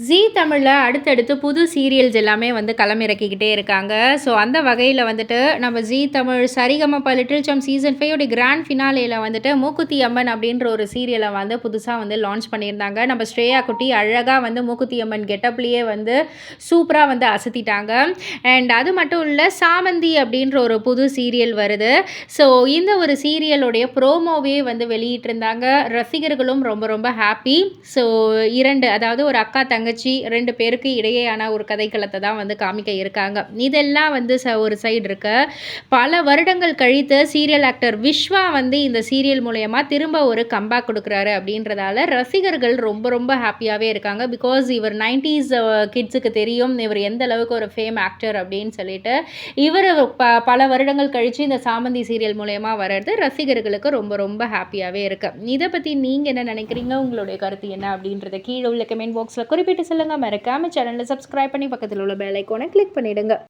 ஜீ தமிழில் அடுத்தடுத்து புது சீரியல்ஸ் எல்லாமே வந்து களமிறக்கிக்கிட்டே இருக்காங்க. ஸோ அந்த வகையில் வந்துட்டு நம்ம ஜீ தமிழ் சரிகமப லிட்டில் சாம்ப் சீசன் 5 உடைய கிராண்ட் ஃபினாலேயில் வந்துட்டு மூக்குத்தி அம்மன் அப்படின்ற ஒரு சீரியலை வந்து புதுசாக வந்து லான்ச் பண்ணியிருந்தாங்க. நம்ம ஸ்ரேயா குட்டி அழகாக வந்து மூக்குத்தி அம்மன் கெட்டப்லேயே வந்து சூப்பராக வந்து அசத்திட்டாங்க. அண்ட் அது மட்டும் இல்லை, சாமந்தி அப்படின்ற ஒரு புது சீரியல் வருது. ஸோ இந்த ஒரு சீரியலுடைய ப்ரோமோவே வந்து வெளியிட்டிருந்தாங்க. ரசிகர்களும் ரொம்ப ரொம்ப ஹாப்பி. ஸோ அதாவது ஒரு அக்கா தங்கச்சி 2 பேருக்கு இடையேயான ஒரு கதைக்களத்தை தான் வந்து காமிக்க இருக்காங்க. இதெல்லாம் வந்து ஒரு சைடு இருக்க, பல வருடங்கள் கழித்து சீரியல் ஆக்டர் விஸ்வா வந்து இந்த சீரியல் மூலயமா திரும்ப ஒரு கம்பேக் கொடுக்குறாரு அப்படின்றதால ரசிகர்கள் ரொம்ப ரொம்ப ஹாப்பியாகவே இருக்காங்க. பிகாஸ் இவர் 90s கிட்ஸுக்கு தெரியும் இவர் எந்த அளவுக்கு ஒரு ஃபேம் ஆக்டர் அப்படின்னு சொல்லிட்டு. இவர் பல வருடங்கள் கழித்து இந்த சாமந்தி சீரியல் மூலயமா வர்றது ரசிகர்களுக்கு ரொம்ப ரொம்ப ஹாப்பியாகவே இருக்கு. இதை பற்றி நீங்கள் என்ன நினைக்கிறீங்க? உங்களுடைய கருத்து என்ன அப்படின்றத கீழே உள்ள கமெண்ட் பாக்ஸில் குறிப்பிட்டு சொல்லுங்கள். மறக்காம சேனலை சப்ஸ்கிரைப் பண்ணி பக்கத்தில் உள்ள பெல் ஐக்கானை கிளிக் பண்ணிடுங்க.